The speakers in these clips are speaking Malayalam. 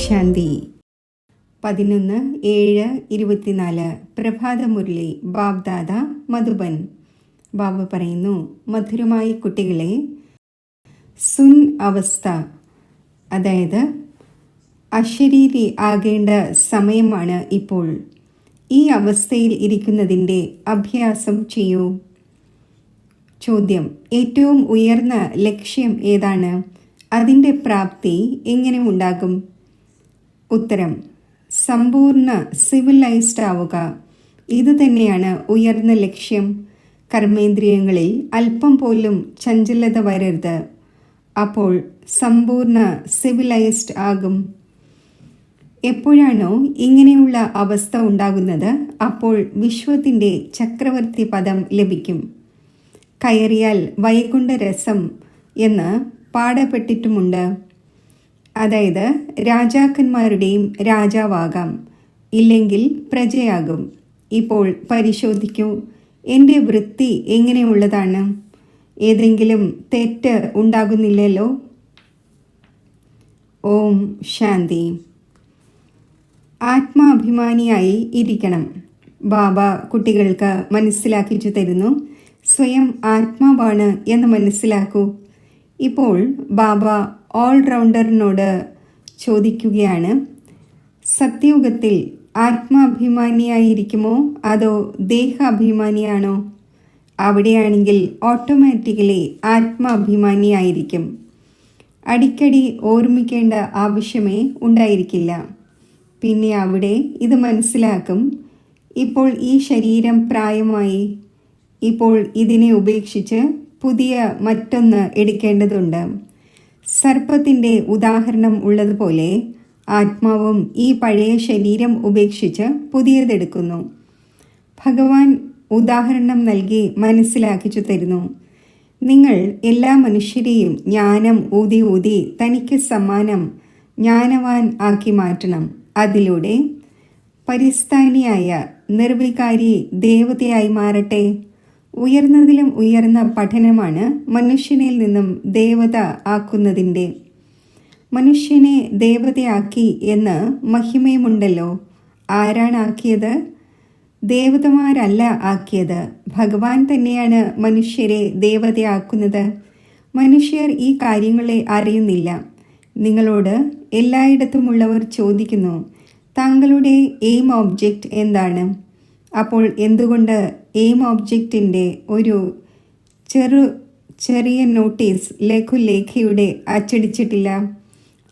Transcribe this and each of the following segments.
ശാന്തി 11/7/24 പ്രഭാതമുരളി ബാബ്ദാദ മധുബൻ. ബാബ പറയുന്നു, മധുരമായി കുട്ടികളെ, സുൻ അവസ്ഥ, അതായത് അശരീരി ആകേണ്ട സമയമാണ് ഇപ്പോൾ. ഈ അവസ്ഥയിൽ ഇരിക്കുന്നതിൻ്റെ അഭ്യാസം ചെയ്യൂ. ചോദ്യം: ഏറ്റവും ഉയർന്ന ലക്ഷ്യം ഏതാണ്? അതിൻ്റെ പ്രാപ്തി എങ്ങനെ ഉണ്ടാകും? ഉത്തരം: സമ്പൂർണ്ണ സിവിലൈസ്ഡ് ആവുക. ഇത് തന്നെയാണ് ഉയർന്ന ലക്ഷ്യം. കർമ്മേന്ദ്രിയങ്ങളിൽ അല്പം പോലും ചഞ്ചലത വരരുത്. അപ്പോൾ സമ്പൂർണ്ണ സിവിലൈസ്ഡ് ആകും. എപ്പോഴാണോ ഇങ്ങനെയുള്ള അവസ്ഥ ഉണ്ടാകുന്നത്, അപ്പോൾ വിശ്വത്തിൻ്റെ ചക്രവർത്തി പദം ലഭിക്കും. കയറിയാൽ വൈകുണ്ഠരസം എന്ന് പാടപ്പെട്ടിട്ടുമുണ്ട്. അതായത് രാജാക്കന്മാരുടെയും രാജാവാകാം, ഇല്ലെങ്കിൽ പ്രജയാകും. ഇപ്പോൾ പരിശോധിക്കൂ, എൻ്റെ വൃത്തി എങ്ങനെയുള്ളതാണ്? ഏതെങ്കിലും തെറ്റ് ഉണ്ടാകുന്നില്ലല്ലോ. ഓം ശാന്തി. ആത്മാഭിമാനിയായി ഇരിക്കണം. ബാബ കുട്ടികൾക്ക് മനസ്സിലാക്കിച്ചു തരുന്നു, സ്വയം ആത്മാവാണ് എന്ന് മനസ്സിലാക്കൂ. ഇപ്പോൾ ബാബ ഓൾറൗണ്ടറിനോട് ചോദിക്കുകയാണ്, സത്യയുഗത്തിൽ ആത്മാഭിമാനിയായിരിക്കുമോ അതോ ദേഹാഭിമാനിയാണോ? അവിടെയാണെങ്കിൽ ഓട്ടോമാറ്റിക്കലി ആത്മാഭിമാനിയായിരിക്കും. അടിക്കടി ഓർമ്മിക്കേണ്ട ആവശ്യമേ ഉണ്ടായിരിക്കില്ല. പിന്നെ അവിടെ ഇത് മനസ്സിലാക്കും, ഇപ്പോൾ ഈ ശരീരം പ്രായമായി, ഇപ്പോൾ ഇതിനെ ഉപേക്ഷിച്ച് പുതിയ മറ്റൊന്ന് എടുക്കേണ്ടതുണ്ട്. സർപ്പത്തിൻ്റെ ഉദാഹരണം ഉള്ളതുപോലെ ആത്മാവും ഈ പഴയ ശരീരം ഉപേക്ഷിച്ച് പുതിയതെടുക്കുന്നു. ഭഗവാൻ ഉദാഹരണം നൽകി മനസ്സിലാക്കിച്ചു തരുന്നു, നിങ്ങൾ എല്ലാ മനുഷ്യരെയും ജ്ഞാനം ഊതി ഊതി തനിക്ക് സമാനം ജ്ഞാനവാൻ ആക്കി മാറ്റണം. അതിലൂടെ പരിസ്ഥാനിയായ നിർവികാരി ദേവതയായി മാറട്ടെ. ഉയർന്നതിലും ഉയർന്ന പഠനമാണ് മനുഷ്യനിൽ നിന്നും ദേവത ആക്കുന്നതിൻ്റെ. മനുഷ്യനെ ദേവതയാക്കി എന്ന് മഹിമയുമുണ്ടല്ലോ. ആരാണ് ആക്കിയത്? ദേവതമാരല്ല ആക്കിയത്, ഭഗവാൻ തന്നെയാണ് മനുഷ്യരെ ദേവതയാക്കുന്നത്. മനുഷ്യർ ഈ കാര്യങ്ങളെ അറിയുന്നില്ല. നിങ്ങളോട് എല്ലായിടത്തുമുള്ളവർ ചോദിക്കുന്നു, താങ്കളുടെ എയിം ഓബ്ജക്റ്റ് എന്താണ്? അപ്പോൾ എന്തുകൊണ്ട് എയിം ഓബ്ജക്റ്റിൻ്റെ ഒരു ചെറിയ നോട്ടീസ് ലഘുലേഖയുടെ അച്ചടിച്ചിട്ടില്ല?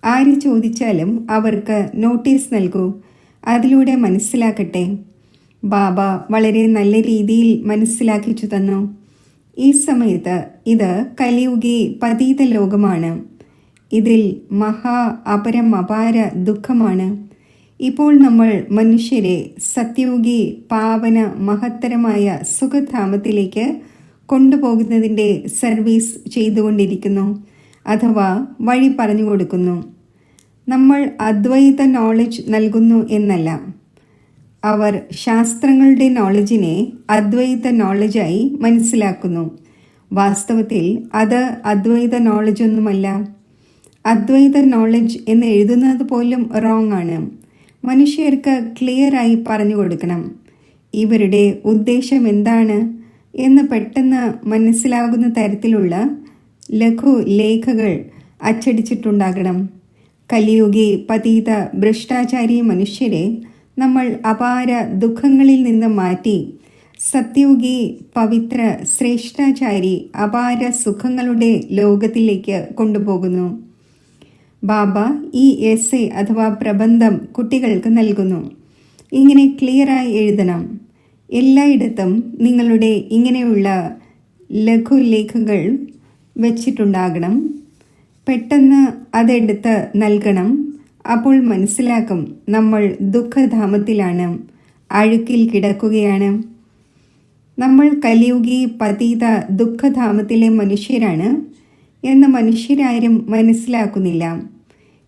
ആര് ചോദിച്ചാലും അവർക്ക് നോട്ടീസ് നൽകൂ, അതിലൂടെ മനസ്സിലാക്കട്ടെ. ബാബ വളരെ നല്ല രീതിയിൽ മനസ്സിലാക്കിച്ചു തന്നു. ഈ സമയത്ത് ഇത് കലിയുഗി പതീത ലോകമാണ്. ഇതിൽ മഹാ അപരം അപാര ദുഃഖമാണ്. ഇപ്പോൾ നമ്മൾ മനുഷ്യരെ സത്യയുഗി പാവന മഹത്തരമായ സുഖധാമത്തിലേക്ക് കൊണ്ടുപോകുന്നതിൻ്റെ സർവീസ് ചെയ്തുകൊണ്ടിരിക്കുന്നു, അഥവാ വഴി പറഞ്ഞു കൊടുക്കുന്നു. നമ്മൾ അദ്വൈത നോളജ് നൽകുന്നു എന്നല്ല. അവർ ശാസ്ത്രങ്ങളുടെ നോളജിനെ അദ്വൈത നോളജായി മനസ്സിലാക്കുന്നു. വാസ്തവത്തിൽ അത് അദ്വൈത നോളജൊന്നുമല്ല. അദ്വൈത നോളജ് എന്ന് എഴുതുന്നത് പോലും റോങ് ആണ്. മനുഷ്യർക്ക് ക്ലിയറായി പറഞ്ഞു കൊടുക്കണം, ഇവരുടെ ഉദ്ദേശം എന്താണ് എന്ന് പെട്ടെന്ന് മനസ്സിലാകുന്ന തരത്തിലുള്ള ലഘു ലേഖകൾ അച്ചടിച്ചിട്ടുണ്ടാകണം. കലിയുഗി പതീത ഭ്രഷ്ടാചാരി മനുഷ്യരെ നമ്മൾ അപാര ദുഃഖങ്ങളിൽ നിന്ന് മാറ്റി സത്യയുഗി പവിത്ര ശ്രേഷ്ഠാചാരി അപാര സുഖങ്ങളുടെ ലോകത്തിലേക്ക് കൊണ്ടുപോകുന്നു. ബാബ ഈ എസ്സേ അഥവാ പ്രബന്ധം കുട്ടികൾക്ക് നൽകുന്നു. ഇങ്ങനെ ക്ലിയറായി എഴുതണം. എല്ലായിടത്തും നിങ്ങളുടെ ഇങ്ങനെയുള്ള ലഘുലേഖകൾ വച്ചിട്ടുണ്ടാകണം. പെട്ടെന്ന് അതെടുത്ത് നൽകണം. അപ്പോൾ മനസ്സിലാക്കും, നമ്മൾ ദുഃഖധാമത്തിലാണ്, അഴുക്കിൽ കിടക്കുകയാണ്. നമ്മൾ കലിയുഗി പതീത ദുഃഖധാമത്തിലെ മനുഷ്യരാണ് എന്ന് മനുഷ്യരാരും മനസ്സിലാക്കുന്നില്ല.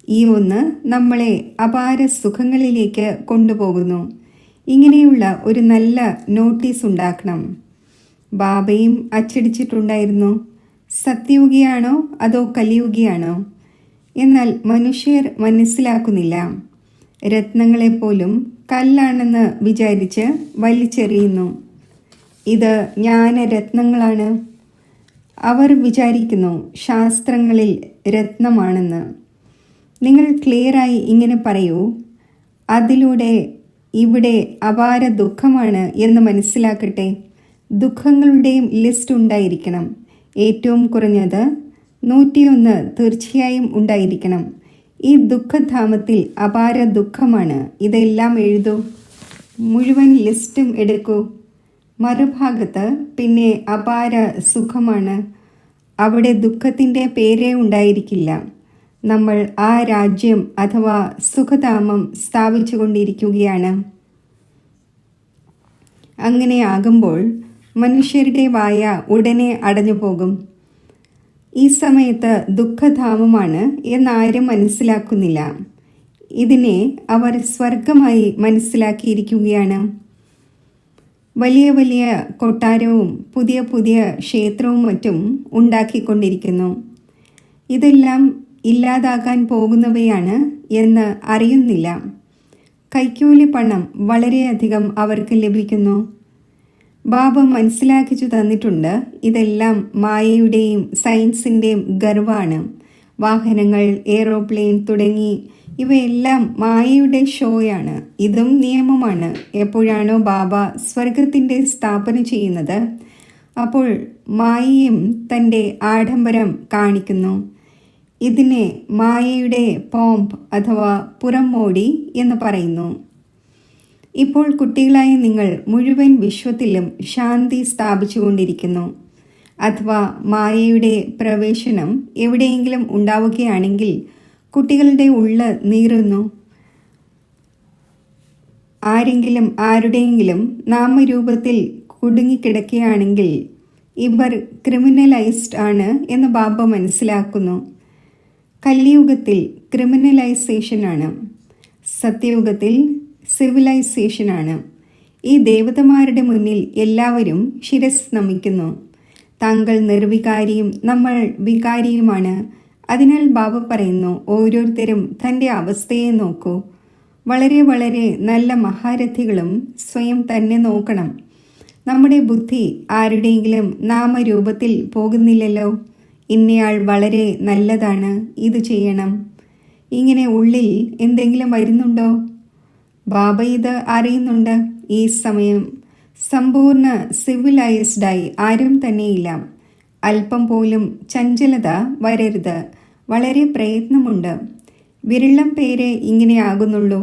ഈ ഒന്ന് നമ്മളെ അപാര സുഖങ്ങളിലേക്ക് കൊണ്ടുപോകുന്നു. ഇങ്ങനെയുള്ള ഒരു നല്ല നോട്ടീസ് ഉണ്ടാക്കണം. ബാബയും അച്ചടിച്ചിട്ടുണ്ടായിരുന്നു. സത്യയുഗിയാണോ അതോ കലിയുഗിയാണോ? എന്നാൽ മനുഷ്യർ മനസ്സിലാക്കുന്നില്ല. രത്നങ്ങളെപ്പോലും കല്ലാണെന്ന് വിചാരിച്ച് വലിച്ചെറിയുന്നു. ഇത് ജ്ഞാനരത്നങ്ങളാണ്. അവർ വിചാരിക്കുന്നു ശാസ്ത്രങ്ങളിൽ രത്നമാണെന്ന്. നിങ്ങൾ ക്ലിയറായി ഇങ്ങനെ പറയൂ, അതിലൂടെ ഇവിടെ അപാര ദുഃഖമാണ് എന്ന് മനസ്സിലാക്കട്ടെ. ദുഃഖങ്ങളുടെയും ലിസ്റ്റ് ഉണ്ടായിരിക്കണം. ഏറ്റവും കുറഞ്ഞത് 101 തീർച്ചയായും ഉണ്ടായിരിക്കണം. ഈ ദുഃഖധാമത്തിൽ അപാര ദുഃഖമാണ്. ഇതെല്ലാം എഴുതൂ. മുഴുവൻ ലിസ്റ്റും എടുക്കൂ. മറുഭാഗത്ത് പിന്നെ അപാര സുഖമാണ്. അവിടെ ദുഃഖത്തിൻ്റെ പേരേ ഉണ്ടായിരിക്കില്ല. നമ്മൾ ആ രാജ്യം അഥവാ സുഖധാമം സ്ഥാപിച്ചു കൊണ്ടിരിക്കുകയാണ്. അങ്ങനെ ആകുമ്പോൾ മനുഷ്യരുടെ വായ ഉടനെ അടഞ്ഞു പോകും. ഈ സമയത്ത് ദുഃഖധാമമാണ് എന്നാരും മനസ്സിലാക്കുന്നില്ല. ഇതിനെ അവർ സ്വർഗമായി മനസ്സിലാക്കിയിരിക്കുകയാണ്. വലിയ വലിയ കൊട്ടാരവും പുതിയ പുതിയ ക്ഷേത്രവും മറ്റും ഉണ്ടാക്കിക്കൊണ്ടിരിക്കുന്നു. ഇതെല്ലാം ഇല്ലാതാകാൻ പോകുന്നവയാണ് എന്ന് അറിയുന്നില്ല. കൈക്കൂലി പണം വളരെയധികം അവർക്ക് ലഭിക്കുന്നു. ബാബ മനസ്സിലാക്കിച്ചു തന്നിട്ടുണ്ട്, ഇതെല്ലാം മായയുടെയും സയൻസിൻ്റെയും ഗർവാണ്. വാഹനങ്ങൾ, എയ്റോപ്ലെയിൻ തുടങ്ങി ഇവയെല്ലാം മായയുടെ ഷോയാണ്. ഇതും നിയമമാണ്. എപ്പോഴാണോ ബാബ സ്വർഗത്തിൻ്റെ സ്ഥാപന ചെയ്യുന്നത്, അപ്പോൾ മായയും തൻ്റെ ആഡംബരം കാണിക്കുന്നു. ഇതിനെ മായയുടെ പോംപ് അഥവാ പുറംമോടി എന്ന് പറയുന്നു. ഇപ്പോൾ കുട്ടികളായ നിങ്ങൾ മുഴുവൻ വിശ്വത്തിലും ശാന്തി സ്ഥാപിച്ചുകൊണ്ടിരിക്കുന്നു. അഥവാ മായയുടെ പ്രവേശനം എവിടെയെങ്കിലും ഉണ്ടാവുകയാണെങ്കിൽ കുട്ടികളുടെ ഉള്ള് നീറുന്നു. ആരെങ്കിലും ആരുടെയെങ്കിലും നാമരൂപത്തിൽ കുടുങ്ങിക്കിടക്കുകയാണെങ്കിൽ ഇവർ ക്രിമിനലൈസ്ഡ് ആണ് എന്ന് ബാബ മനസ്സിലാക്കുന്നു. കലിയുഗത്തിൽ ക്രിമിനലൈസേഷനാണ്, സത്യയുഗത്തിൽ സിവിലൈസേഷനാണ്. ഈ ദേവതമാരുടെ മുന്നിൽ എല്ലാവരും ശിരസ് നമിക്കുന്നു. താങ്കൾ നിർവികാരിയും നമ്മൾ വികാരിയുമാണ്. അതിനാൽ ബാബ പറയുന്നു, ഓരോരുത്തരും തൻ്റെ അവസ്ഥയെ നോക്കൂ. വളരെ വളരെ നല്ല മഹാരഥികളും സ്വയം തന്നെ നോക്കണം. നമ്മുടെ ബുദ്ധി ആരുടെയെങ്കിലും നാമരൂപത്തിൽ പോകുന്നില്ലല്ലോ. ഇന്നയാൾ വളരെ നല്ലതാണ്, ഇത് ചെയ്യണം. ഇങ്ങനെ ഉള്ളിൽ എന്തെങ്കിലും വരുന്നുണ്ടോ? ബാബ ഇത് അറിയുന്നുണ്ട്. ഈ സമയം സമ്പൂർണ്ണ സിവിലൈസ്ഡായി ആരും തന്നെയില്ല. അല്പം പോലും ചഞ്ചലത വരരുത്. വളരെ പ്രയത്നമുണ്ട്. വിരളം പേരെ ഇങ്ങനെ ആകുന്നുള്ളൂ.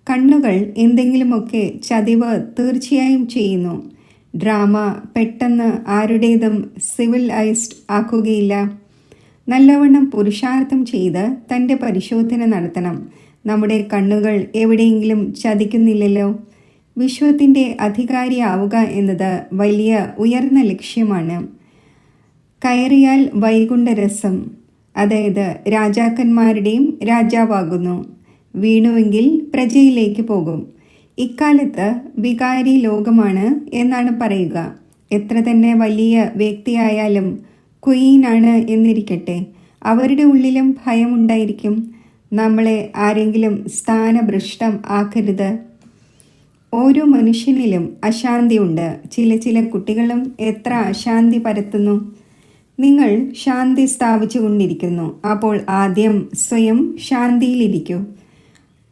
കണ്ണുകൾ എന്തെങ്കിലുമൊക്കെ ചതിവ് തീർച്ചയായും ചെയ്യുന്നു. ഡ്രാമ പെട്ടെന്ന് ആരുടേതും സിവിലൈസ്ഡ് ആക്കുകയില്ല. നല്ലവണ്ണം പുരുഷാർത്ഥം ചെയ്ത് തൻ്റെ പരിശോധന നടത്തണം. നമ്മുടെ കണ്ണുകൾ എവിടെയെങ്കിലും ചതിക്കുന്നില്ലല്ലോ. വിശ്വത്തിൻ്റെ അധികാരിയാവുക എന്നത് വലിയ ഉയർന്ന ലക്ഷ്യമാണ്. കയറിയാൽ വൈകുണ്ഠരസം, അതായത് രാജാക്കന്മാരുടെയും രാജാവാകുന്നു. വീണുവെങ്കിൽ പ്രജയിലേക്ക് പോകും. ഇക്കാലത്ത് വികാരി ലോകമാണ് എന്നാണ് പറയുക. എത്ര തന്നെ വലിയ വ്യക്തിയായാലും ക്വീനാണ് എന്നിരിക്കട്ടെ, അവരുടെ ഉള്ളിലും ഭയമുണ്ടായിരിക്കും. നമ്മളെ ആരെങ്കിലും സ്ഥാനഭ്രഷ്ടം ആക്കരുത്. ഓരോ മനുഷ്യനിലും അശാന്തിയുണ്ട്. ചില കുട്ടികളും എത്ര അശാന്തി പരത്തുന്നു. നിങ്ങൾ ശാന്തി സ്ഥാപിച്ചു കൊണ്ടിരിക്കുന്നു. അപ്പോൾ ആദ്യം സ്വയം ശാന്തിയിലിരിക്കൂ.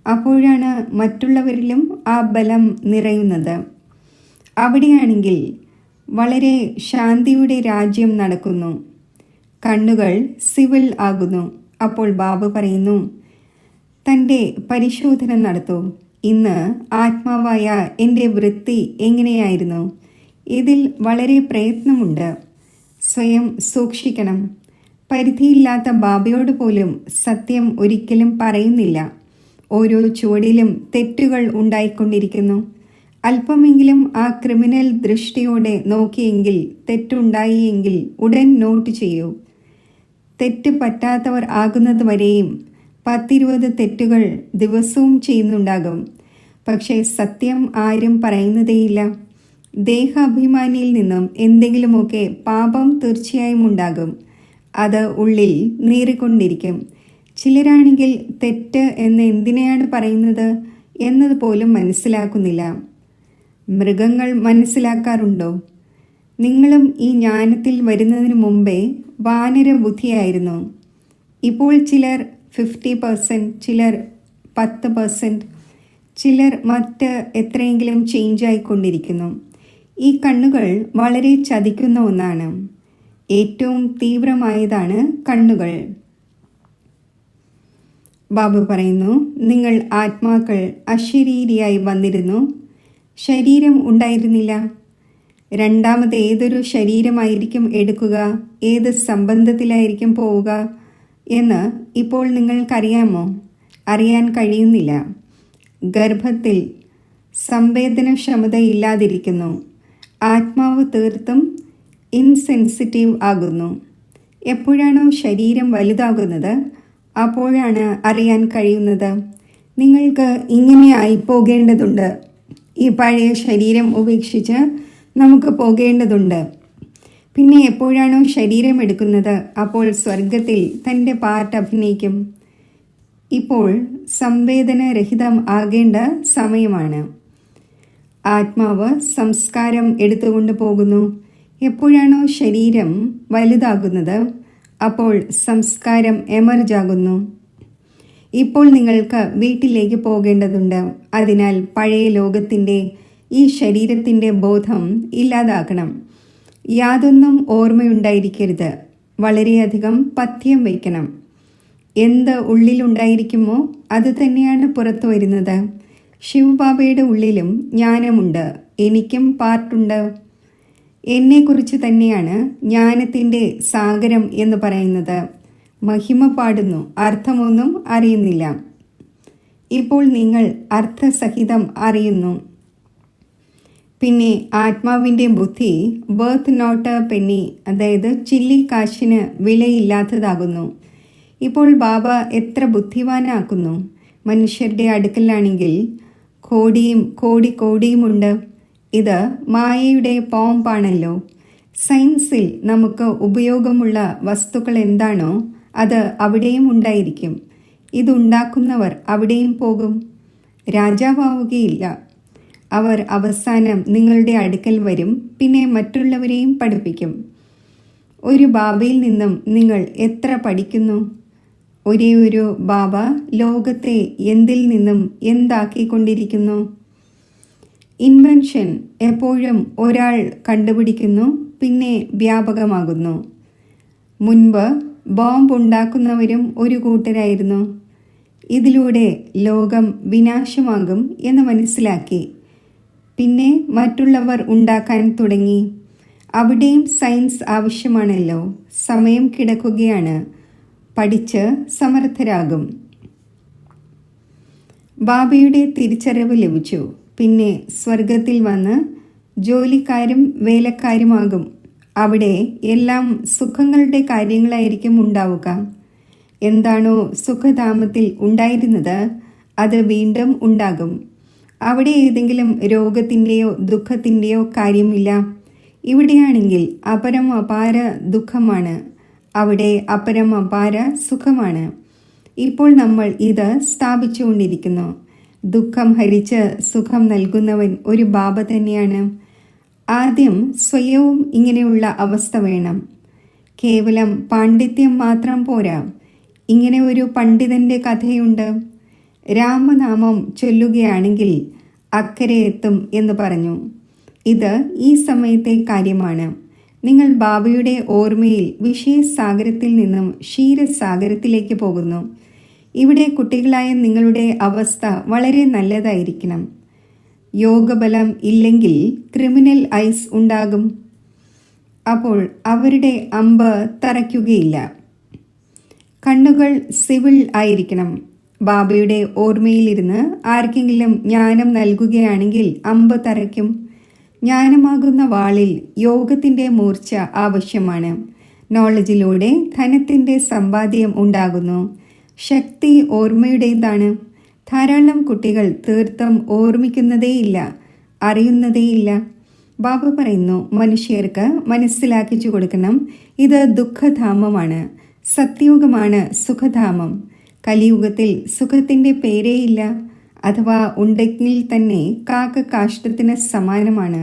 അപ്പോഴാണ് മറ്റുള്ളവരിലും ആ ബലം നിറയുന്നത്. അവിടെയാണെങ്കിൽ വളരെ ശാന്തിയുടെ രാജ്യം നടക്കുന്നു. കണ്ണുകൾ സിവിൽ ആകുന്നു. അപ്പോൾ ബാബ പറയുന്നു, തൻ്റെ പരിശോധന നടത്തൂ. ഇന്ന് ആത്മാവായ എൻ്റെ വൃത്തി എങ്ങനെയായിരുന്നു? ഇതിൽ വളരെ പ്രയത്നമുണ്ട്. സ്വയം സൂക്ഷിക്കണം. പരിധിയില്ലാത്ത ബാബയോട് പോലും സത്യം ഒരിക്കലും പറയുന്നില്ല. ഓരോ ചുവടിലും തെറ്റുകൾ ഉണ്ടായിക്കൊണ്ടിരിക്കുന്നു. അല്പമെങ്കിലും ആ ക്രിമിനൽ ദൃഷ്ടിയോടെ നോക്കിയെങ്കിൽ, തെറ്റുണ്ടായിയെങ്കിൽ ഉടൻ നോട്ട് ചെയ്യൂ. തെറ്റ് പറ്റാത്തവർ ആകുന്നത് വരെയും 10-20 തെറ്റുകൾ ദിവസവും ചെയ്യുന്നുണ്ടാകും. പക്ഷേ സത്യം ആരും പറയുന്നതേയില്ല. ദേഹാഭിമാനിയിൽ നിന്നും എന്തെങ്കിലുമൊക്കെ പാപം തീർച്ചയായും ഉണ്ടാകും. അത് ഉള്ളിൽ നീറിക്കൊണ്ടിരിക്കും. ചിലരാണെങ്കിൽ തെറ്റ് എന്ന് എന്തിനെയാണ് പറയുന്നത് എന്നതുപോലും മനസ്സിലാക്കുന്നില്ല. മൃഗങ്ങൾ മനസ്സിലാക്കാറുണ്ടോ? നിങ്ങളും ഈ ജ്ഞാനത്തിൽ വരുന്നതിന് മുമ്പേ വാനര ബുദ്ധിയായിരുന്നു. ഇപ്പോൾ ചിലർ 50%, ചിലർ 10%, ചിലർ മറ്റ് എത്രയെങ്കിലും ചേഞ്ച് ആയിക്കൊണ്ടിരിക്കുന്നു. ഈ കണ്ണുകൾ വളരെ ചതിക്കുന്ന ഒന്നാണ്. ഏറ്റവും തീവ്രമായതാണ് കണ്ണുകൾ. ബാബു പറയുന്നു, നിങ്ങൾ ആത്മാക്കൾ അശരീരിയായി വന്നിരുന്നു, ശരീരം ഉണ്ടായിരുന്നില്ല. രണ്ടാമത് ഏതൊരു ശരീരമായിരിക്കും എടുക്കുക, ഏത് സംബന്ധത്തിലായിരിക്കും പോവുക എന്ന് ഇപ്പോൾ നിങ്ങൾക്കറിയാമോ? അറിയാൻ കഴിയുന്നില്ല. ഗർഭത്തിൽ സംവേദനക്ഷമതയില്ലാതിരിക്കുന്നു. ആത്മാവ് തീർത്തും ഇൻസെൻസിറ്റീവ് ആകുന്നു. എപ്പോഴാണോ ശരീരം വലുതാകുന്നത് അപ്പോഴാണ് അറിയാൻ കഴിയുന്നത്. നിങ്ങൾക്ക് ഇങ്ങനെ ആയി പോകേണ്ടതുണ്ട്. ഈ പഴയ ശരീരം ഉപേക്ഷിച്ച് നമുക്ക് പോകേണ്ടതുണ്ട്. പിന്നെ എപ്പോഴാണോ ശരീരം എടുക്കുന്നത് അപ്പോൾ സ്വർഗത്തിൽ തൻ്റെ പാർട്ട് അഭിനയിക്കും. ഇപ്പോൾ സംവേദനരഹിതം ആകേണ്ട സമയമാണ്. ആത്മാവ് സംസ്കാരം എടുത്തുകൊണ്ട് പോകുന്നു. എപ്പോഴാണോ ശരീരം വലുതാകുന്നത് അപ്പോൾ സംസ്കാരം എമർജാകുന്നു. ഇപ്പോൾ നിങ്ങൾക്ക് വീട്ടിലേക്ക് പോകേണ്ടതുണ്ട്. അതിനാൽ പഴയ ലോകത്തിൻ്റെ ഈ ശരീരത്തിൻ്റെ ബോധം ഇല്ലാതാക്കണം. യാതൊന്നും ഓർമ്മയുണ്ടായിരിക്കരുത്. വളരെയധികം പഥ്യം വയ്ക്കണം. എന്ത് ഉള്ളിലുണ്ടായിരിക്കുമോ അത് തന്നെയാണ് പുറത്തു വരുന്നത്. ശിവബാബയുടെ ഉള്ളിലും ജ്ഞാനമുണ്ട്. എനിക്കും പാർട്ടുണ്ട്. എന്നെക്കുറിച്ച് തന്നെയാണ് ജ്ഞാനത്തിൻ്റെ സാഗരം എന്ന് പറയുന്നത്. മഹിമ പാടുന്നു, അർത്ഥമൊന്നും അറിയുന്നില്ല. ഇപ്പോൾ നിങ്ങൾ അർത്ഥസഹിതം അറിയുന്നു. പിന്നെ ആത്മാവിൻ്റെ ബുദ്ധി ബർത്ത് നോട്ട് പെന്നി, അതായത് ചില്ലി കാശിന് വിലയില്ലാത്തതാകുന്നു. ഇപ്പോൾ ബാബ എത്ര ബുദ്ധിമാനാക്കുന്നു. മനുഷ്യരുടെ അടുക്കലാണെങ്കിൽ കോടിയുമുണ്ട്. ഇത് മായയുടെ പോംപാണല്ലോ. സയൻസിൽ നമുക്ക് ഉപയോഗമുള്ള വസ്തുക്കൾ എന്താണോ അത് അവിടെയും ഉണ്ടായിരിക്കും. ഇതുണ്ടാക്കുന്നവർ അവിടെയും പോകും. രാജാവാവുകയില്ല. അവർ അവസാനം നിങ്ങളുടെ അടുക്കൽ വരും. പിന്നെ മറ്റുള്ളവരെയും പഠിപ്പിക്കും. ഒരു ബാബയിൽ നിന്നും നിങ്ങൾ എത്ര പഠിക്കുന്നു? ഒരേ ഒരു ബാബ ലോകത്തെ എന്തിൽ നിന്നും എന്താക്കിക്കൊണ്ടിരിക്കുന്നു? ഇൻവെൻഷൻ എപ്പോഴും ഒരാൾ കണ്ടുപിടിക്കുന്നു, പിന്നെ വ്യാപകമാകുന്നു. മുൻപ് ബോംബ് ഉണ്ടാക്കുന്നവരും ഒരു കൂട്ടരായിരുന്നു. ഇതിലൂടെ ലോകം വിനാശമാകും എന്ന് മനസ്സിലാക്കി. പിന്നെ മറ്റുള്ളവർ ഉണ്ടാക്കാൻ തുടങ്ങി. അവിടെയും സയൻസ് ആവശ്യമാണല്ലോ. സമയം കിടക്കുകയാണ്. പഠിച്ച് സമർത്ഥരാകും. ബാബയുടെ തിരിച്ചറിവ് ലഭിച്ചു. പിന്നെ സ്വർഗത്തിൽ വന്ന് ജോലിക്കാരും വേലക്കാരുമാകും. അവിടെ എല്ലാം സുഖങ്ങളുടെ കാര്യങ്ങളായിരിക്കും ഉണ്ടാവുക. എന്താണോ സുഖധാമത്തിൽ ഉണ്ടായിരുന്നത് അത് വീണ്ടും ഉണ്ടാകും. അവിടെ ഏതെങ്കിലും രോഗത്തിൻ്റെയോ ദുഃഖത്തിൻ്റെയോ കാര്യമില്ല. ഇവിടെയാണെങ്കിൽ അപരം അപാര ദുഃഖമാണ്. അവിടെ അപരം അപാര സുഖമാണ്. ഇപ്പോൾ നമ്മൾ ഇത് സ്ഥാപിച്ചുകൊണ്ടിരിക്കുന്നു. ദുഃഖം ഹരിച്ച് സുഖം നൽകുന്നവൻ ഒരു ബാബ തന്നെയാണ്. ആദ്യം സ്വയവും ഇങ്ങനെയുള്ള അവസ്ഥ വേണം. കേവലം പാണ്ഡിത്യം മാത്രം പോരാ. ഇങ്ങനെ ഒരു പണ്ഡിതൻ്റെ കഥയുണ്ട്. രാമനാമം ചൊല്ലുകയാണെങ്കിൽ അക്കരെ എത്തും എന്ന് പറഞ്ഞു. ഇത് ഈ സമയത്തെ കാര്യമാണ്. നിങ്ങൾ ബാബയുടെ ഓർമ്മയിൽ വിഷയസാഗരത്തിൽ നിന്നും ക്ഷീരസാഗരത്തിലേക്ക് പോകുന്നു. ഇവിടെ കുട്ടികളായ നിങ്ങളുടെ അവസ്ഥ വളരെ നല്ലതായിരിക്കണം. യോഗബലം ഇല്ലെങ്കിൽ ക്രിമിനൽ ഐസ് ഉണ്ടാകും. അപ്പോൾ അവരുടെ അമ്പ് തറയ്ക്കുകയില്ല. കണ്ണുകൾ സിവിൽ ആയിരിക്കണം. ബാബയുടെ ഓർമ്മയിലിരുന്ന് ആർക്കെങ്കിലും ജ്ഞാനം നൽകുകയാണെങ്കിൽ അമ്പ് തറയ്ക്കും. ജ്ഞാനമാകുന്ന വാളിൽ യോഗത്തിൻ്റെ മൂർച്ച ആവശ്യമാണ്. നോളജിലൂടെ ധനത്തിൻ്റെ സമ്പാദ്യം ഉണ്ടാകുന്നു. ശക്തി ഓർമ്മയുടേതാണ്. ധാരാളം കുട്ടികൾ തീർത്ഥം ഓർമ്മിക്കുന്നതേയില്ല, അറിയുന്നതേയില്ല. ബാബ പറയുന്നു, മനുഷ്യർക്ക് മനസ്സിലാക്കിച്ചു കൊടുക്കണം, ഇത് ദുഃഖധാമമാണ്, സത്യുഗമാണ് സുഖധാമം. കലിയുഗത്തിൽ സുഖത്തിൻ്റെ പേരേയില്ല, അഥവാ ഉണ്ടെങ്കിൽ തന്നെ കാക്ക കാഷ്ടത്തിന് സമാനമാണ്.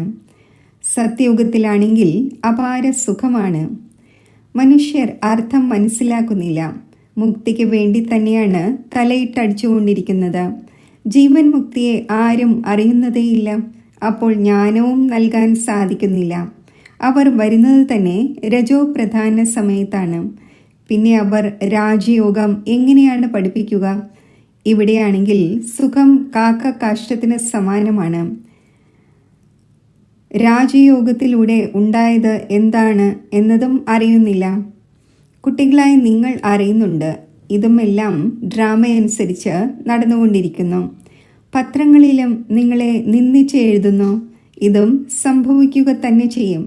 സത്യയുഗത്തിലാണെങ്കിൽ അപാര സുഖമാണ്. മനുഷ്യർ അർത്ഥം മനസ്സിലാക്കുന്നില്ല. മുക്തിക്ക് വേണ്ടി തന്നെയാണ് തലയിട്ടടിച്ചുകൊണ്ടിരിക്കുന്നത്. ജീവൻ മുക്തിയെ ആരും അറിയുന്നതേയില്ല. അപ്പോൾ ജ്ഞാനവും നൽകാൻ സാധിക്കുന്നില്ല. അവർ വരുന്നത് തന്നെ രജോ പ്രധാന സമയത്താണ്. പിന്നെ അവർ രാജയോഗം എങ്ങനെയാണ് പഠിപ്പിക്കുക? ഇവിടെയാണെങ്കിൽ സുഖം കാക്ക കാഷ്ടത്തിന് സമാനമാണ്. രാജയോഗത്തിലൂടെ ഉണ്ടായത് എന്താണ് എന്നതും അറിയുന്നില്ല. കുട്ടികളായി നിങ്ങൾ അറിയുന്നുണ്ട്. ഇതുമെല്ലാം ഡ്രാമയനുസരിച്ച് നടന്നുകൊണ്ടിരിക്കുന്നു. പത്രങ്ങളിലും നിങ്ങളെ നിന്ദിച്ച് എഴുതുന്നു. ഇതും സംഭവിക്കുക തന്നെ ചെയ്യും.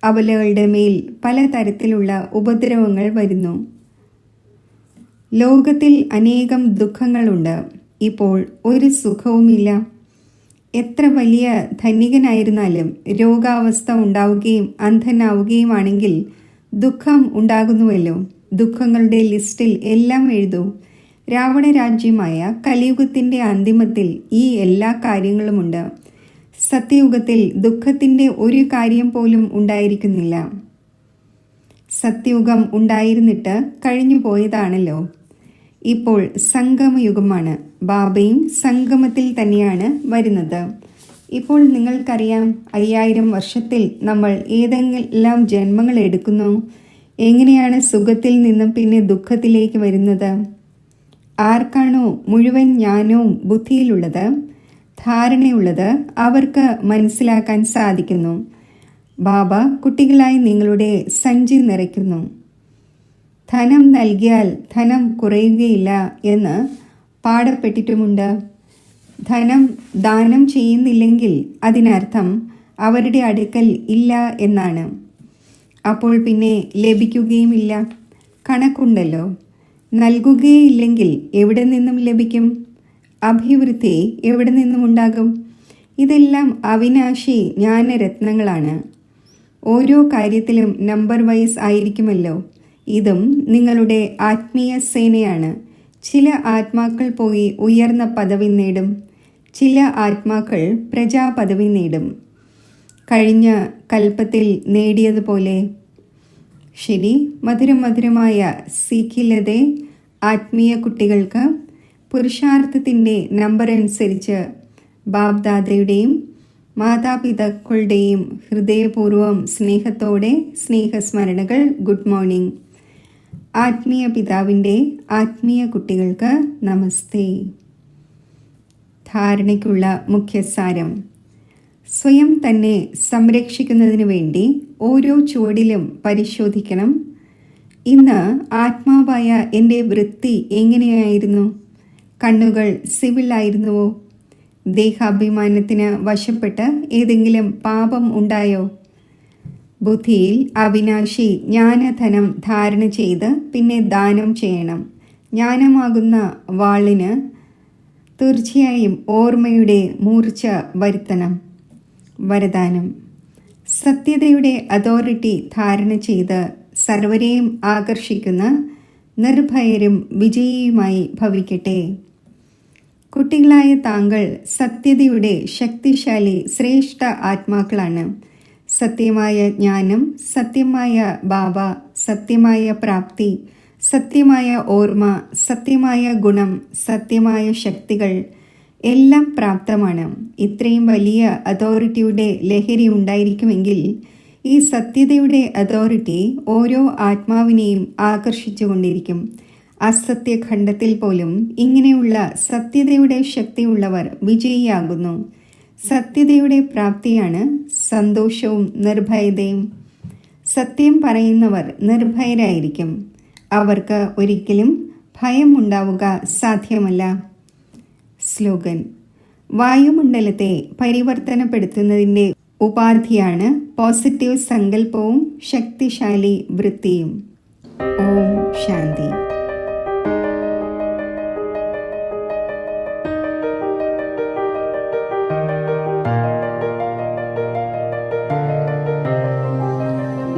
അബലകളുടെ മേൽ പലതരത്തിലുള്ള ഉപദ്രവങ്ങൾ വരുന്നു. ലോകത്തിൽ അനേകം ദുഃഖങ്ങളുണ്ട്. ഇപ്പോൾ ഒരു സുഖവുമില്ല. എത്ര വലിയ ധനികനായിരുന്നാലും രോഗാവസ്ഥ ഉണ്ടാവുകയും അന്ധനാവുകയുമാണെങ്കിൽ ദുഃഖം ഉണ്ടാകുന്നുവല്ലോ. ദുഃഖങ്ങളുടെ ലിസ്റ്റിൽ എല്ലാം എഴുതൂ. രാവണ രാജ്യമായ കലിയുഗത്തിൻ്റെ അന്തിമത്തിൽ ഈ എല്ലാ കാര്യങ്ങളുമുണ്ട്. സത്യയുഗത്തിൽ ദുഃഖത്തിൻ്റെ ഒരു കാര്യം പോലും ഉണ്ടായിരിക്കുന്നില്ല. സത്യയുഗം ഉണ്ടായിരുന്നിട്ട് കഴിഞ്ഞു പോയതാണല്ലോ. ഇപ്പോൾ സംഗമയുഗമാണ്. ബാബയും സംഗമത്തിൽ തന്നെയാണ് വരുന്നത്. ഇപ്പോൾ നിങ്ങൾക്കറിയാം, 5000 വർഷത്തിൽ നമ്മൾ ഏതെല്ലാം ജന്മങ്ങൾ എടുക്കുന്നു. എങ്ങനെയാണ് സുഖത്തിൽ നിന്നും പിന്നെ ദുഃഖത്തിലേക്ക് വരുന്നത്? ആർക്കാണോ മുഴുവൻ ജ്ഞാനവും ബുദ്ധിയിലുള്ളത്, ധാരണയുള്ളത്, അവർക്ക് മനസ്സിലാക്കാൻ സാധിക്കുന്നു. ബാബ കുട്ടികളായി നിങ്ങളുടെ സഞ്ചി നിറയ്ക്കുന്നു. ധനം നൽകിയാൽ ധനം കുറയുകയില്ല എന്ന് പാടപ്പെട്ടിട്ടുമുണ്ട്. ധനം ദാനം ചെയ്യുന്നില്ലെങ്കിൽ അതിനർത്ഥം അവരുടെ അടുക്കൽ ഇല്ല എന്നാണ്. അപ്പോൾ പിന്നെ ലഭിക്കുകയുമില്ല. കണക്കുണ്ടല്ലോ. നൽകുകയില്ലെങ്കിൽ എവിടെ നിന്നും ലഭിക്കും? അഭിവൃദ്ധി എവിടെ നിന്നും ഉണ്ടാകും? ഇതെല്ലാം അവിനാശി ജ്ഞാനരത്നങ്ങളാണ്. ഓരോ കാര്യത്തിലും നമ്പർ വൈസ് ആയിരിക്കുമല്ലോ. ഇതും നിങ്ങളുടെ ആത്മീയ സേനയാണ്. ചില ആത്മാക്കൾ പോയി ഉയർന്ന പദവി നേടും. ചില ആത്മാക്കൾ പ്രജാപദവി നേടും. കഴിഞ്ഞ കൽപ്പത്തിൽ നേടിയതുപോലെ. ശരി, മധുരമധുരമായ സീഖിലതെ ആത്മീയ കുട്ടികൾക്ക് പുരുഷാർത്ഥത്തിൻ്റെ നമ്പർ അനുസരിച്ച് ബാബ്ദാദയുടെയും മാതാപിതാക്കളുടെയും ഹൃദയപൂർവ്വം സ്നേഹത്തോടെ സ്നേഹസ്മരണകൾ. Good morning. ആത്മീയ പിതാവിൻ്റെ ആത്മീയ കുട്ടികൾക്ക് നമസ്തേ. ധാരണയ്ക്കുള്ള മുഖ്യസാരം: സ്വയം തന്നെ സംരക്ഷിക്കുന്നതിന് വേണ്ടി ഓരോ ചുവടിലും പരിശോധിക്കണം. ഇന്ന് ആത്മാവായ എൻ്റെ വൃത്തി എങ്ങനെയായിരുന്നു? കണ്ണുകൾ സിവിലായിരുന്നുവോ? ദേഹാഭിമാനത്തിന് വശപ്പെട്ട് ഏതെങ്കിലും പാപം ഉണ്ടായോ? ബുദ്ധിയിൽ അവിനാശി ജ്ഞാനധനം ധാരണ ചെയ്ത് പിന്നെ ദാനം ചെയ്യണം. ജ്ഞാനമാകുന്ന വാളിന് തീർച്ചയായും ഓർമ്മയുടെ മൂർച്ച വരുത്തണം. വരദാനം: സത്യതയുടെ അതോറിറ്റി ധാരണ ചെയ്ത് സർവരെയും ആകർഷിക്കുന്ന നിർഭയരും വിജയിയുമായി ഭവിക്കട്ടെ. കുട്ടികളായ താങ്കൾ സത്യതയുടെ ശക്തിശാലി ശ്രേഷ്ഠ ആത്മാക്കളാണ്. സത്യമായ ജ്ഞാനം, സത്യമായ ബാബ, സത്യമായ പ്രാപ്തി, സത്യമായ ഓർമ്മ, സത്യമായ ഗുണം, സത്യമായ ശക്തികൾ എല്ലാം പ്രാപ്തമാണ്. ഇത്രയും വലിയ അതോറിറ്റിയുടെ ലഹരി ഉണ്ടായിരിക്കുമെങ്കിൽ ഈ സത്യതയുടെ അതോറിറ്റി ഓരോ ആത്മാവിനെയും ആകർഷിച്ചുകൊണ്ടിരിക്കും. അസത്യഖണ്ഡത്തിൽ പോലും ഇങ്ങനെയുള്ള സത്യതയുടെ ശക്തിയുള്ളവർ വിജയിയാകുന്നു. സത്യതയുടെ പ്രാപ്തിയാണ് സന്തോഷവും നിർഭയതയും. സത്യം പറയുന്നവർ നിർഭയരായിരിക്കും. അവർക്ക് ഒരിക്കലും ഭയം ഉണ്ടാവുക സാധ്യമല്ല. സ്ലോഗൻ: വായുമണ്ഡലത്തെ പരിവർത്തനപ്പെടുത്തുന്നതിൻ്റെ ഉപാധിയാണ് പോസിറ്റീവ് സങ്കല്പവും ശക്തിശാലി വൃത്തിയും. ഓം ശാന്തി.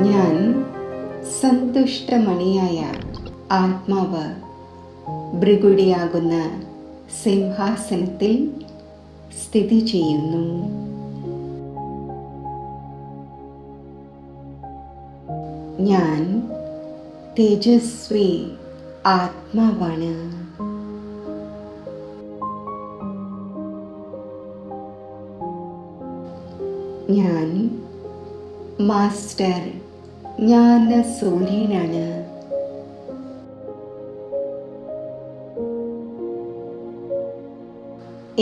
ഞാൻ സന്തുഷ്ടമണിയായ ആത്മാവ് ഭൃഗുടിയാകുന്ന സിംഹാസനത്തിൽ സ്ഥിതി ചെയ്യുന്നു. ഞാൻ തേജസ്വി ആത്മാവാണ്. ഞാൻ മാസ്റ്റർ ജ്ഞാന സൂര്യനാണ്.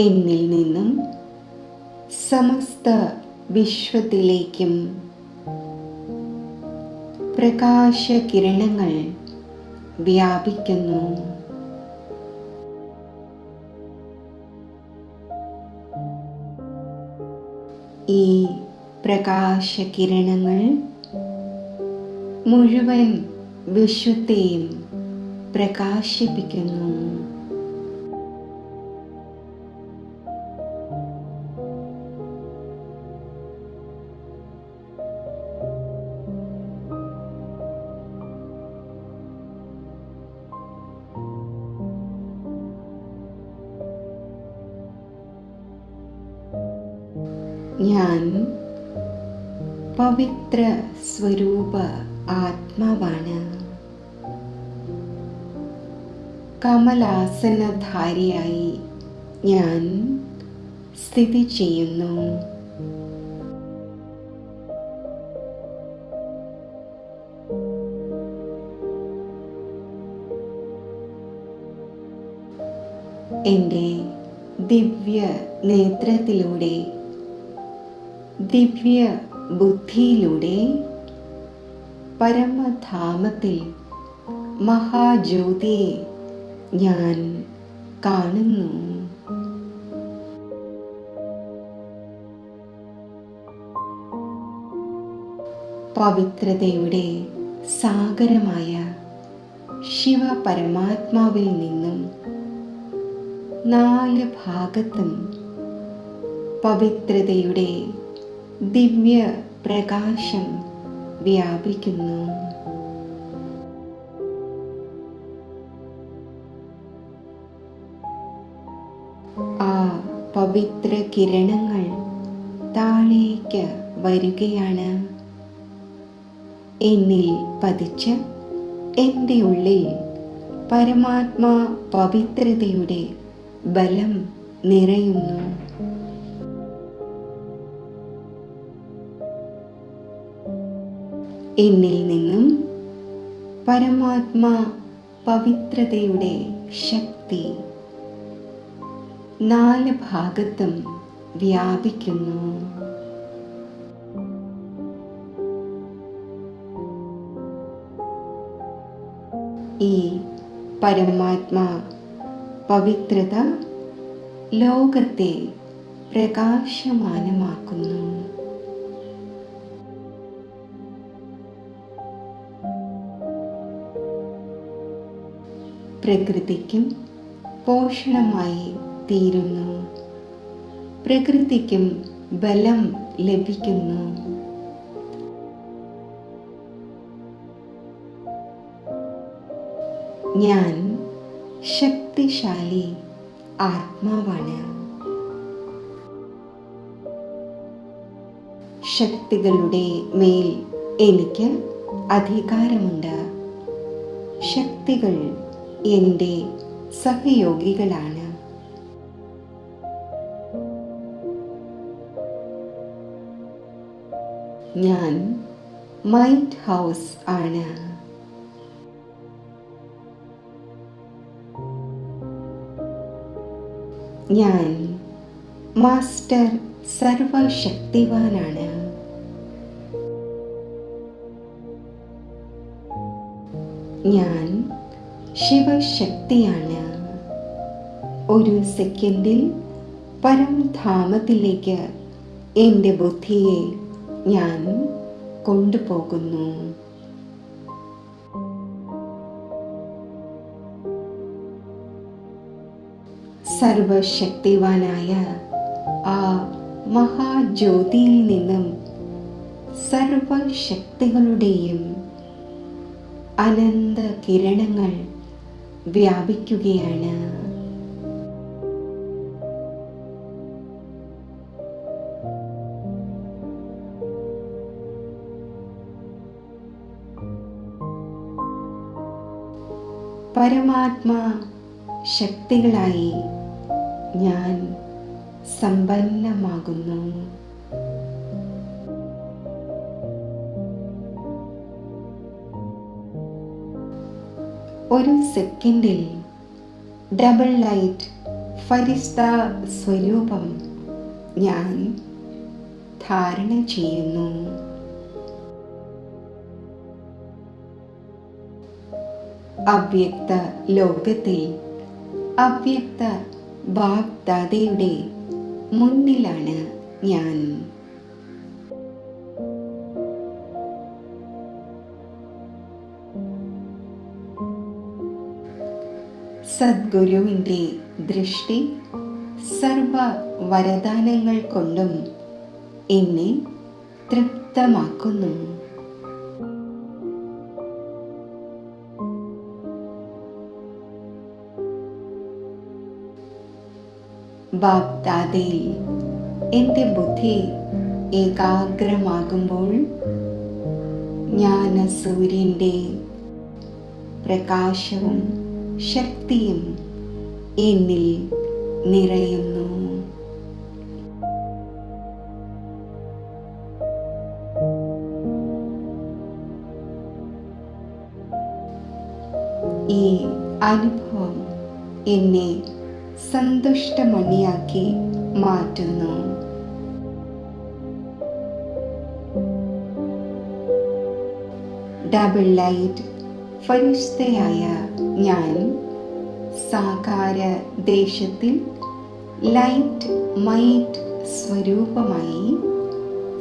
എന്നിൽ നിന്നും സമസ്ത വിശ്വത്തിലേക്കും പ്രകാശകിരണങ്ങൾ വ്യാപിക്കുന്നു. ഈ പ്രകാശകിരണങ്ങൾ മുഴുവൻ വിശ്വത്തെയും പ്രകാശിപ്പിക്കുന്നു. ഞാൻ പവിത്ര സ്വരൂപ ആത്മാവാണ്. കമലാസനധാരിയായി ഞാൻ സ്ഥിതി ചെയ്യുന്നു. എൻ്റെ ദിവ്യ നേത്രത്തിലൂടെ, ദിവ്യ ബുദ്ധിയിലൂടെ പരമധാമത്തിൽ മഹാജ്യോതിയെ ഞാൻ കാണുന്നു. പവിത്രതയുടെ സാഗരമായ ശിവ പരമാത്മാവിൽ നിന്നും 4 ഭാഗത്തും പവിത്രതയുടെ ദിവ്യ പ്രകാശം വ്യാപിക്കുന്നു. ആ പവിത്ര കിരണങ്ങൾ താഴേക്ക് വരികയാണ്. എന്നിൽ പതിച്ച് എൻ്റെ ഉള്ളിൽ പരമാത്മാ പവിത്രതയുടെ ബലം നിറയുന്നു. എന്നിൽ നിന്നും പരമാത്മാ പവിത്രതയുടെ ശക്തി 4 ഭാഗത്തും വ്യാപിക്കുന്നു. ഈ പരമാത്മാ പവിത്രത ലോകത്തെ പ്രകാശമാനമാക്കുന്നു. പ്രകൃതിക്കും പോഷണമായി തീരുന്നു. പ്രകൃതിക്കും ബലം ലഭിക്കുന്നു. ഞാൻ ശക്തിശാലി ആത്മാവാണ്. ശക്തികളുടെ മേൽ എനിക്ക് അധികാരമുണ്ട്. ശക്തികൾ എൻ്റെ സഹയോഗികളാണ്. ഞാൻ മൈൻഡ് ഹൗസ് ആണ്. ഞാൻ മാസ്റ്റർ സർവശക്തിവാനാണ്. ഞാൻ ശിവശക്തിയാണ്. ഒരു സെക്കൻഡിൽ പരംധാമത്തിലേക്ക് എൻ്റെ ബുദ്ധിയെ ഞാൻ കൊണ്ടുപോകുന്നു. സർവശക്തിവാനായ ആ മഹാജ്യോതിയിൽ നിന്നും സർവശക്തികളുടെയും അനന്ത കിരണങ്ങൾ വ്യാപിക്കുകയാണ്. പരമാത്മാ ശക്തികളായി ഞാൻ സമ്പന്നമാകുന്നു. ഒരു സെക്കൻഡിൽ ഡബിൾ ലൈറ്റ് ഫരിസ്ത സ്വരൂപം ഞാൻ ധാരണ ചെയ്യുന്നു. അവ്യക്ത ലോകത്തിൽ അവ്യക്ത ബാപ്ദാദയുടെ മുന്നിലാണ് ഞാൻ. സദ്ഗുരുവിൻ്റെ ദൃഷ്ടി സർവ വരദാനങ്ങൾ കൊണ്ടും എന്നെ തൃപ്തമാക്കുന്നു. ബാപ്ദാദയിൽ എൻ്റെ ബുദ്ധി ഏകാഗ്രമാകുമ്പോൾ ജ്ഞാനസൂര്യൻ്റെ പ്രകാശവും ശക്തിയും എന്നിൽ നിറയുന്നു. ഈ അനുഭവം എന്നെ സന്തുഷ്ടമണിയാക്കി മാറ്റുന്നു. ഡബിൾ ലൈറ്റ് ഫരിസ്തയായ ഞാൻ സാകാര ദേശത്തിൽ ലൈറ്റ് മൈറ്റ് സ്വരൂപമായി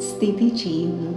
സ്ഥിതി ചെയ്യുന്നു.